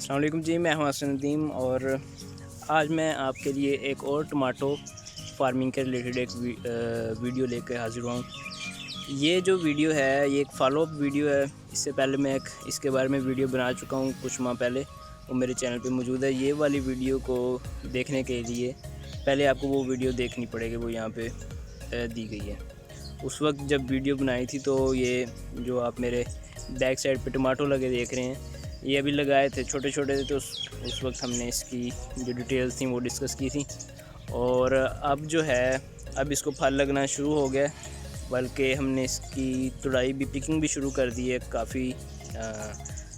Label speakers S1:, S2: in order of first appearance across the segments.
S1: अस्सलाम वालेकुम जी, मैं हूं हसन नदीम और आज मैं आपके लिए एक और टमाटो फार्मिंग के रिलेटेड एक वीडियो लेकर हाज़िर हुआ हूँ। ये जो वीडियो है ये एक फॉलोअप वीडियो है। इससे पहले मैं एक इसके बारे में वीडियो बना चुका हूँ कुछ माह पहले, वो मेरे चैनल पे मौजूद है। ये वाली वीडियो को देखने के लिए पहले आपको वो वीडियो देखनी पड़ेगी, वो यहाँ पे दी गई है। उस वक्त जब वीडियो बनाई थी तो ये जो आप मेरे बैक साइड पे टमाटो लगे देख रहे हैं, ये अभी लगाए थे, छोटे छोटे थे। तो उस वक्त हमने इसकी जो डिटेल्स थी वो डिस्कस की थी। और अब जो है, अब इसको फल लगना शुरू हो गया, बल्कि हमने इसकी तुड़ाई भी, पिकिंग भी शुरू कर दी है। काफ़ी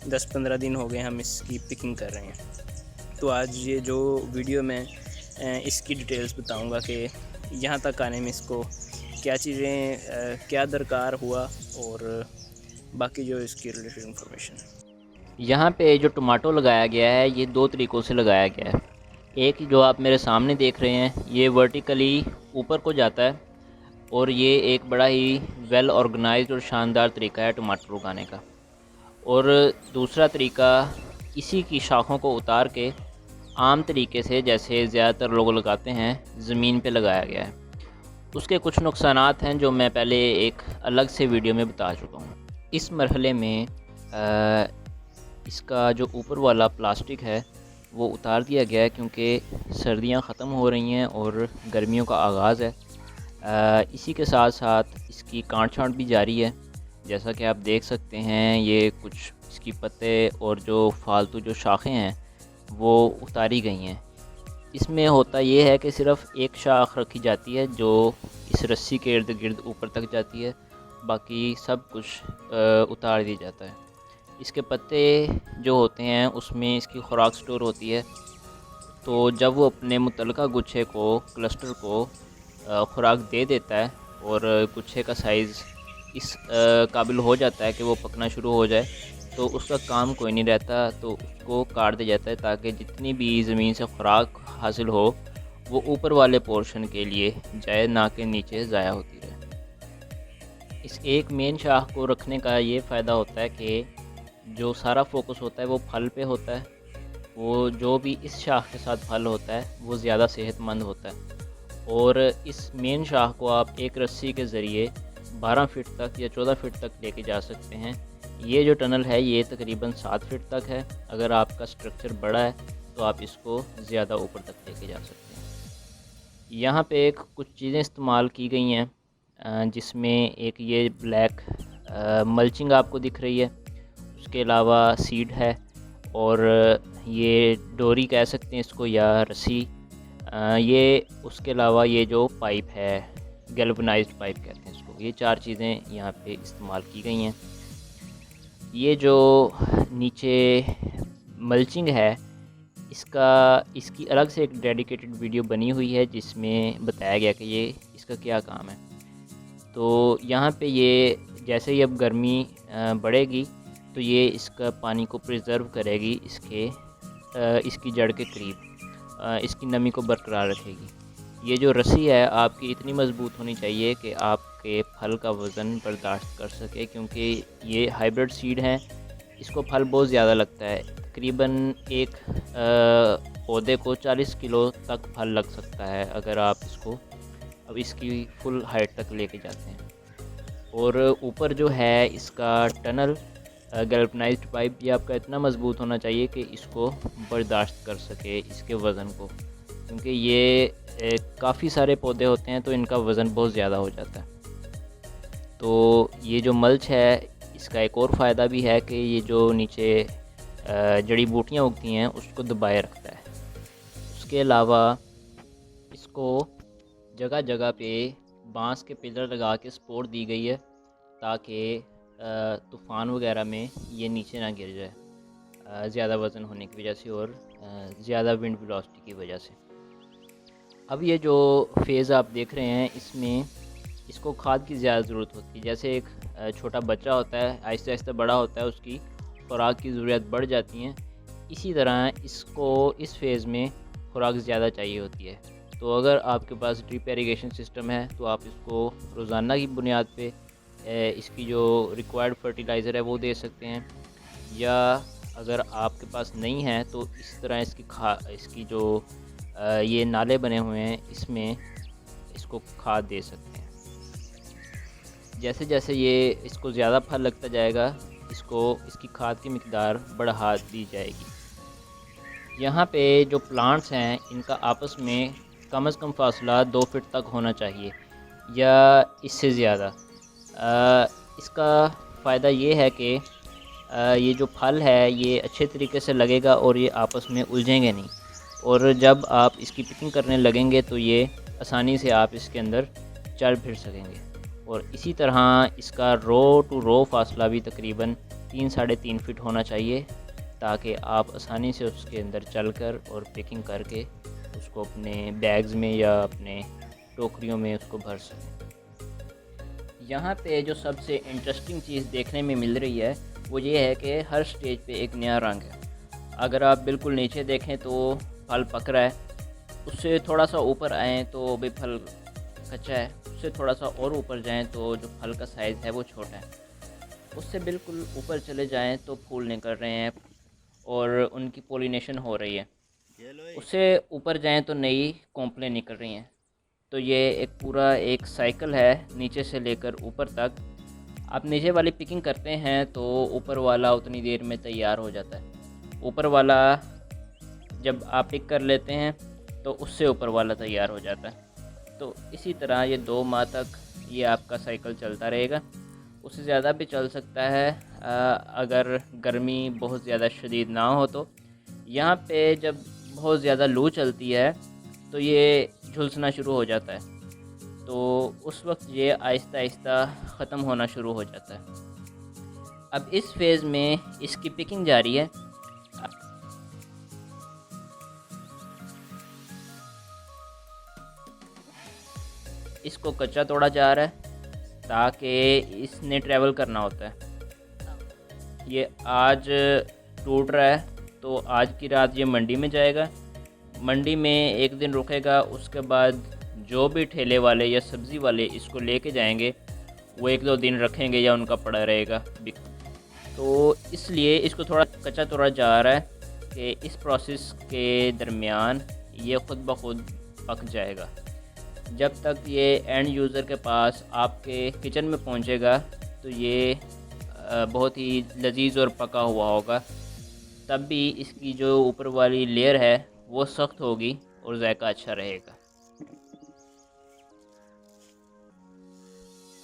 S1: 10-15 दिन हो गए हम इसकी पिकिंग कर रहे हैं। तो आज ये जो वीडियो में इसकी डिटेल्स बताऊंगा कि यहाँ तक आने में इसको क्या चीज़ें, क्या दरकार हुआ और बाकी जो इसकी रिलेटेड इंफॉर्मेशन है।
S2: यहाँ पे जो टमाटो लगाया गया है ये दो तरीक़ों से लगाया गया है। एक जो आप मेरे सामने देख रहे हैं ये वर्टिकली ऊपर को जाता है और ये एक बड़ा ही वेल ऑर्गेनाइज्ड और शानदार तरीका है टमाटर उगाने का। और दूसरा तरीका इसी की शाखों को उतार के आम तरीके से, जैसे ज़्यादातर लोग लगाते हैं, ज़मीन पे लगाया गया है। उसके कुछ नुकसानात हैं जो मैं पहले एक अलग से वीडियो में बता चुका हूँ। इस मरहले में इसका जो ऊपर वाला प्लास्टिक है वो उतार दिया गया है क्योंकि सर्दियां ख़त्म हो रही हैं और गर्मियों का आगाज़ है। इसी के साथ साथ इसकी काट छांट भी जारी है। जैसा कि आप देख सकते हैं ये कुछ इसकी पत्ते और जो फालतू जो शाखें हैं वो उतारी गई हैं। इसमें होता ये है कि सिर्फ़ एक शाख रखी जाती है जो इस रस्सी के इर्द गिर्द ऊपर तक जाती है, बाकी सब कुछ उतार दिया जाता है। इसके पत्ते जो होते हैं उसमें इसकी खुराक स्टोर होती है, तो जब वो अपने मुतल्लिका गुच्छे को, क्लस्टर को खुराक दे देता है और गुच्छे का साइज़ इस काबिल हो जाता है कि वो पकना शुरू हो जाए, तो उसका काम कोई नहीं रहता, तो उसको काट दिया जाता है ताकि जितनी भी ज़मीन से खुराक हासिल हो वो ऊपर वाले पोर्शन के लिए जाए, ना कि नीचे ज़ाया होती रहे। इस एक मेन शाख को रखने का ये फ़ायदा होता है कि जो सारा फोकस होता है वो फल पे होता है। वो जो भी इस शाख के साथ फल होता है वो ज़्यादा सेहतमंद होता है। और इस मेन शाख को आप एक रस्सी के ज़रिए 12 फीट तक या 14 फीट तक लेके जा सकते हैं। ये जो टनल है ये तकरीबन 7 फीट तक है। अगर आपका स्ट्रक्चर बड़ा है तो आप इसको ज़्यादा ऊपर तक लेके जा सकते हैं। यहाँ पे एक कुछ चीज़ें इस्तेमाल की गई हैं, जिसमें एक ये ब्लैक मल्चिंग आपको दिख रही है, उसके अलावा सीड है और ये डोरी कह सकते हैं इसको या रस्सी, ये उसके अलावा ये जो पाइप है, गैल्वनाइज्ड पाइप कहते हैं इसको। ये 4 चीज़ें यहाँ पे इस्तेमाल की गई हैं। ये जो नीचे मल्चिंग है इसकी अलग से एक डेडिकेटेड वीडियो बनी हुई है जिसमें बताया गया कि ये इसका क्या काम है। तो यहाँ पे ये जैसे ही अब गर्मी बढ़ेगी तो ये इसका पानी को प्रिज़र्व करेगी, इसकी जड़ के करीब इसकी नमी को बरकरार रखेगी। ये जो रस्सी है आपकी इतनी मज़बूत होनी चाहिए कि आपके फल का वज़न बर्दाश्त कर सके, क्योंकि ये हाइब्रिड सीड हैं, इसको फल बहुत ज़्यादा लगता है। तकरीबन एक पौधे को 40 किलो तक फल लग सकता है अगर आप इसको अब इसकी फुल हाइट तक लेके जाते हैं। और ऊपर जो है इसका टनल गैल्वनाइज्ड पाइप भी आपका इतना मज़बूत होना चाहिए कि इसको बर्दाश्त कर सके इसके वज़न को, क्योंकि ये काफ़ी सारे पौधे होते हैं तो इनका वज़न बहुत ज़्यादा हो जाता है। तो ये जो मल्च है इसका एक और फ़ायदा भी है कि ये जो नीचे जड़ी बूटियाँ उगती हैं उसको दबाए रखता है। उसके अलावा इसको जगह जगह पे बांस के पिलर लगा के सपोर्ट दी गई है ताकि तूफ़ान वगैरह में ये नीचे ना गिर जाए, ज़्यादा वज़न होने की वजह से और ज़्यादा विंड वेलोसिटी की वजह से। अब ये जो फेज़ आप देख रहे हैं इसमें इसको खाद की ज़्यादा ज़रूरत होती है। जैसे एक छोटा बच्चा होता है, आहिस्ते आहिस्ते बड़ा होता है, उसकी खुराक की ज़रूरत बढ़ जाती हैं, इसी तरह इसको इस फेज़ में खुराक ज़्यादा चाहिए होती है। तो अगर आपके पास ड्रिप इरिगेशन सिस्टम है तो आप इसको रोज़ाना की बुनियाद पे इसकी जो रिक्वायर्ड फर्टिलाइज़र है वो दे सकते हैं, या अगर आपके पास नहीं है तो इस तरह इसकी जो ये नाले बने हुए हैं इसमें इसको खाद दे सकते हैं। जैसे जैसे ये इसको ज़्यादा फल लगता जाएगा इसकी खाद की मिकदार बढ़ा दी जाएगी। यहाँ पे जो प्लांट्स हैं इनका आपस में कम से कम फासला 2 फीट तक होना चाहिए या इससे ज़्यादा। इसका फ़ायदा ये है कि ये जो फल है ये अच्छे तरीके से लगेगा और ये आपस में उलझेंगे नहीं, और जब आप इसकी पिकिंग करने लगेंगे तो ये आसानी से आप इसके अंदर चल फिर सकेंगे। और इसी तरह इसका रो टू रो फासला भी तकरीबन 3-3.5 फीट होना चाहिए, ताकि आप आसानी से उसके अंदर चलकर और पिकिंग करके उसको अपने बैग्स में या अपने टोकरियों में उसको भर सकें। यहाँ पे जो सबसे इंटरेस्टिंग चीज़ देखने में मिल रही है वो ये है कि हर स्टेज पे एक नया रंग है। अगर आप बिल्कुल नीचे देखें तो फल पक रहा है, उससे थोड़ा सा ऊपर आएँ तो भी फल कच्चा है, उससे थोड़ा सा और ऊपर जाएं तो जो फल का साइज़ है वो छोटा है, उससे बिल्कुल ऊपर चले जाएं तो फूल निकल रहे हैं और उनकी पोलिनेशन हो रही है, उससे ऊपर जाएं तो नई कॉम्प्लें निकल रही हैं। तो ये एक पूरा एक साइकिल है नीचे से लेकर ऊपर तक। आप नीचे वाली पिकिंग करते हैं तो ऊपर वाला उतनी देर में तैयार हो जाता है, ऊपर वाला जब आप पिक कर लेते हैं तो उससे ऊपर वाला तैयार हो जाता है। तो इसी तरह ये 2 माह तक ये आपका साइकिल चलता रहेगा, उससे ज़्यादा भी चल सकता है अगर गर्मी बहुत ज़्यादा शदीद ना हो तो। यहाँ पे जब बहुत ज़्यादा लू चलती है तो ये झुलसना शुरू हो जाता है, तो उस वक्त ये आहिस्ता आहिस्ता ख़त्म होना शुरू हो जाता है। अब इस फेज़ में इसकी पिकिंग जारी है। इसको कच्चा तोड़ा जा रहा है ताकि इसने ट्रैवल करना होता है। ये आज टूट रहा है तो आज की रात ये मंडी में जाएगा, मंडी में एक दिन रुकेगा, उसके बाद जो भी ठेले वाले या सब्ज़ी वाले इसको लेके जाएंगे वो 1-2 दिन रखेंगे या उनका पड़ा रहेगा। तो इसलिए इसको थोड़ा कच्चा तोड़ा जा रहा है कि इस प्रोसेस के दरमियान ये ख़ुद ब खुद पक जाएगा। जब तक ये एंड यूज़र के पास आपके किचन में पहुंचेगा तो ये बहुत ही लजीज और पका हुआ होगा, तब भी इसकी जो ऊपर वाली लेयर है वो सख्त होगी और जायका अच्छा रहेगा।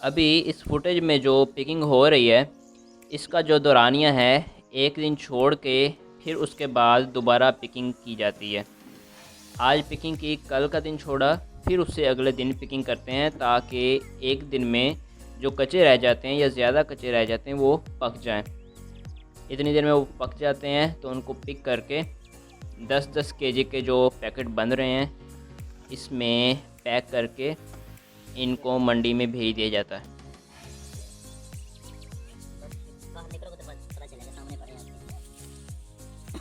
S2: अभी इस फुटेज में जो पिकिंग हो रही है इसका जो दौरानिया है 1 दिन छोड़ के फिर उसके बाद दोबारा पिकिंग की जाती है। आज पिकिंग की, कल का दिन छोड़ा, फिर उससे अगले दिन पिकिंग करते हैं ताकि एक दिन में जो कच्चे रह जाते हैं या ज़्यादा कच्चे रह जाते हैं वो पक जाएं। इतनी देर में वो पक जाते हैं तो उनको पिक करके 10-10 केजी के जो पैकेट बन रहे हैं इसमें पैक करके इनको मंडी में भेज दिया जाता है।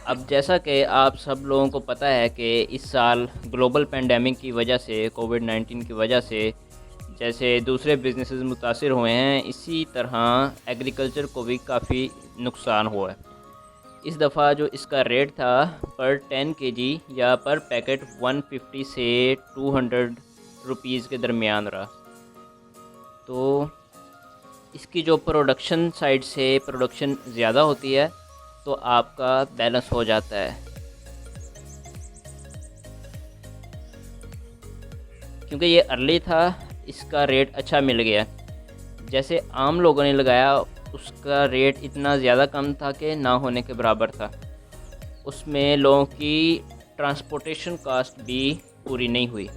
S2: अब जैसा कि आप सब लोगों को पता है कि इस साल ग्लोबल पेंडेमिक की वजह से, कोविड-19 की वजह से जैसे दूसरे बिजनेसेस मुतासिर हुए हैं, इसी तरह एग्रीकल्चर को भी काफ़ी नुकसान हुआ है। इस दफ़ा जो इसका रेट था पर 10 केजी या पर पैकेट 150 से 200 रुपीज़ के दरमियान रहा। तो इसकी जो प्रोडक्शन साइड से प्रोडक्शन ज़्यादा होती है तो आपका बैलेंस हो जाता है, क्योंकि ये अर्ली था इसका रेट अच्छा मिल गया। जैसे आम लोगों ने लगाया उसका रेट इतना ज़्यादा कम था कि ना होने के बराबर था, उसमें लोगों की ट्रांसपोर्टेशन कास्ट भी पूरी नहीं हुई।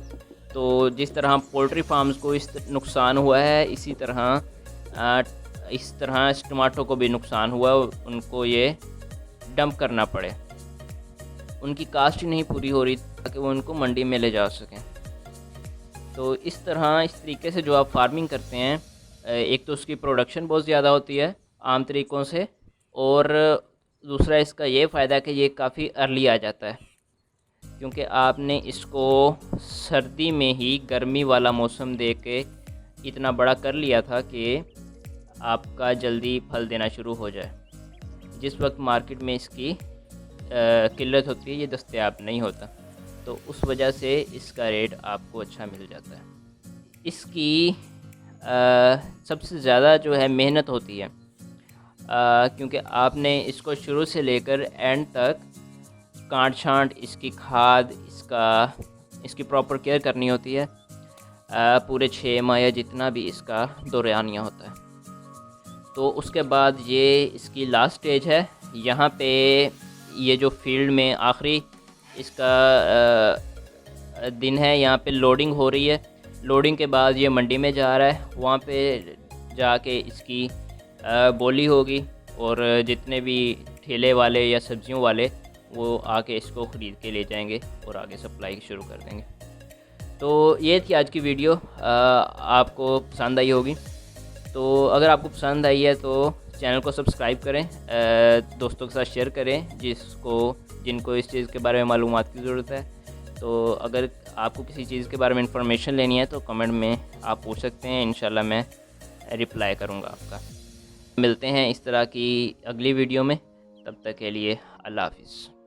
S2: तो जिस तरह पोल्ट्री फार्म्स को इस नुकसान हुआ है इसी तरह इस टमाटो को भी नुकसान हुआ, उनको ये डंप करना पड़े, उनकी कास्ट ही नहीं पूरी हो रही ताकि वो उनको मंडी में ले जा सकें। तो इस तरीके से जो आप फार्मिंग करते हैं, एक तो उसकी प्रोडक्शन बहुत ज़्यादा होती है आम तरीक़ों से, और दूसरा इसका ये फ़ायदा है कि ये काफ़ी अर्ली आ जाता है, क्योंकि आपने इसको सर्दी में ही गर्मी वाला मौसम दे के इतना बड़ा कर लिया था कि आपका जल्दी फल देना शुरू हो जाए। जिस वक्त मार्केट में इसकी किल्लत होती है ये दस्तयाब नहीं होता, तो उस वजह से इसका रेट आपको अच्छा मिल जाता है। इसकी सबसे ज़्यादा जो है मेहनत होती है, क्योंकि आपने इसको शुरू से लेकर एंड तक काट छांट, इसकी खाद, इसकी प्रॉपर केयर करनी होती है। पूरे 6 माह या जितना भी इसका दौरानिया होता है। तो उसके बाद ये इसकी लास्ट स्टेज है। यहाँ पे ये जो फील्ड में आखिरी इसका दिन है, यहाँ पे लोडिंग हो रही है। लोडिंग के बाद ये मंडी में जा रहा है, वहाँ पे जाके इसकी बोली होगी और जितने भी ठेले वाले या सब्जियों वाले वो आके इसको ख़रीद के ले जाएंगे और आगे सप्लाई शुरू कर देंगे। तो ये थी आज की वीडियो, आपको पसंद आई होगी। तो अगर आपको पसंद आई है तो चैनल को सब्सक्राइब करें, दोस्तों के साथ शेयर करें जिनको इस चीज़ के बारे में मालूमात की ज़रूरत है। तो अगर आपको किसी चीज़ के बारे में इंफॉर्मेशन लेनी है तो कमेंट में आप पूछ सकते हैं, इंशाल्लाह मैं रिप्लाई करूँगा आपका। मिलते हैं इस तरह की अगली वीडियो में, तब तक के लिए अल्लाह हाफ़िज़।